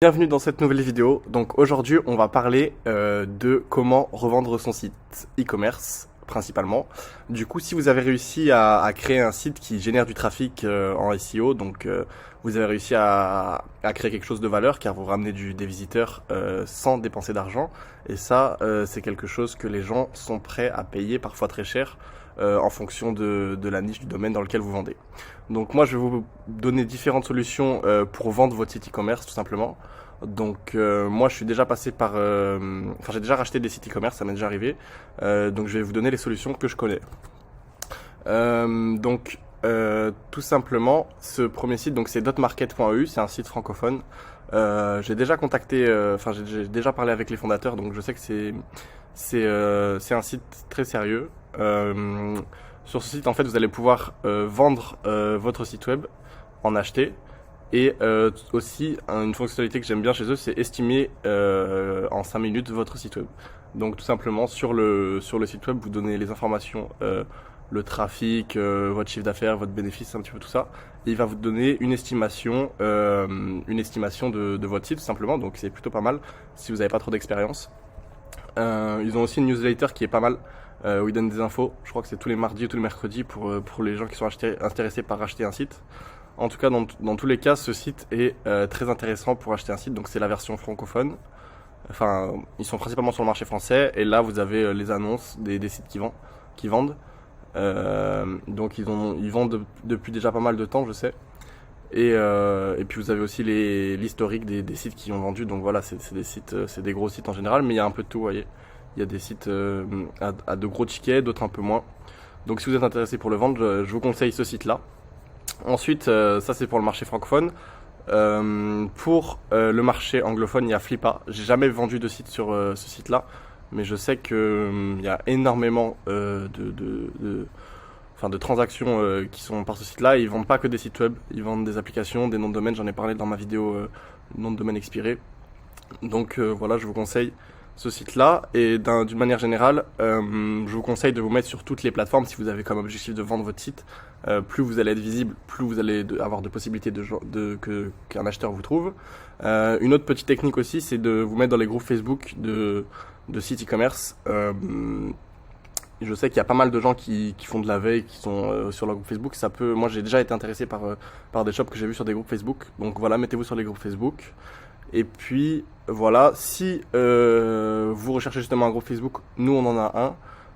Bienvenue dans cette nouvelle vidéo. Donc aujourd'hui on va parler de comment revendre son site e-commerce principalement. Du coup, si vous avez réussi à créer un site qui génère du trafic en SEO, donc vous avez réussi à créer quelque chose de valeur car vous ramenez des visiteurs sans dépenser d'argent, et ça c'est quelque chose que les gens sont prêts à payer parfois très cher en fonction de la niche du domaine dans lequel vous vendez. Donc moi je vais vous donner différentes solutions pour vendre votre site e-commerce tout simplement. Donc moi je suis déjà passé par, enfin j'ai déjà racheté des sites e-commerce, ça m'est déjà arrivé. Donc je vais vous donner les solutions que je connais. Tout simplement, ce premier site, donc c'est dotmarket.eu, c'est un site francophone. J'ai déjà contacté, enfin j'ai déjà parlé avec les fondateurs, donc je sais que c'est un site très sérieux. Sur ce site, en fait, vous allez pouvoir vendre votre site web, en acheter. Et aussi, une fonctionnalité que j'aime bien chez eux, c'est estimer en 5 minutes votre site web. Donc tout simplement, sur le site web, vous donnez les informations, le trafic, votre chiffre d'affaires, votre bénéfice, un petit peu tout ça. Et il va vous donner une estimation de votre site tout simplement. Donc c'est plutôt pas mal si vous n'avez pas trop d'expérience. Ils ont aussi une newsletter qui est pas mal, où ils donnent des infos. Je crois que c'est tous les mardis ou tous les mercredis pour les gens qui sont intéressés par acheter un site. En tout cas, dans tous les cas, ce site est très intéressant pour acheter un site. Donc c'est la version francophone. Enfin, ils sont principalement sur le marché français. Et là, vous avez les annonces des sites qui vendent. Donc ils vendent depuis déjà pas mal de temps, je sais. Et puis vous avez aussi l'historique des sites qui ont vendu. Donc voilà, c'est des sites, c'est des gros sites en général, mais il y a un peu de tout, vous voyez. Il y a des sites à de gros tickets, d'autres un peu moins. Donc si vous êtes intéressé pour le vendre, je vous conseille ce site-là. Ensuite, ça c'est pour le marché francophone. Pour le marché anglophone, il y a Flippa. J'ai jamais vendu de site sur ce site-là, mais je sais que il y a énormément de transactions qui sont par ce site-là. Ils vendent pas que des sites web, ils vendent des applications, des noms de domaine. J'en ai parlé dans ma vidéo nom de domaine expiré. Donc voilà, je vous conseille ce site-là. Et d'une manière générale, je vous conseille de vous mettre sur toutes les plateformes si vous avez comme objectif de vendre votre site. Plus vous allez être visible, plus vous allez avoir de possibilités qu'un acheteur vous trouve. Une autre petite technique aussi, c'est de vous mettre dans les groupes Facebook de sites e-commerce. Je sais qu'il y a pas mal de gens qui font de la veille, qui sont sur leur groupe Facebook. Moi j'ai déjà été intéressé par des shops que j'ai vus sur des groupes Facebook. Donc voilà, mettez-vous sur les groupes Facebook. Et puis voilà, si vous recherchez justement un groupe Facebook, nous on en a un.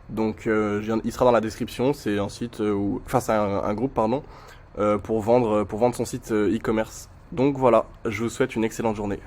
Donc il sera dans la description. C'est un site c'est un groupe pardon, pour vendre son site e-commerce. Donc voilà, je vous souhaite une excellente journée.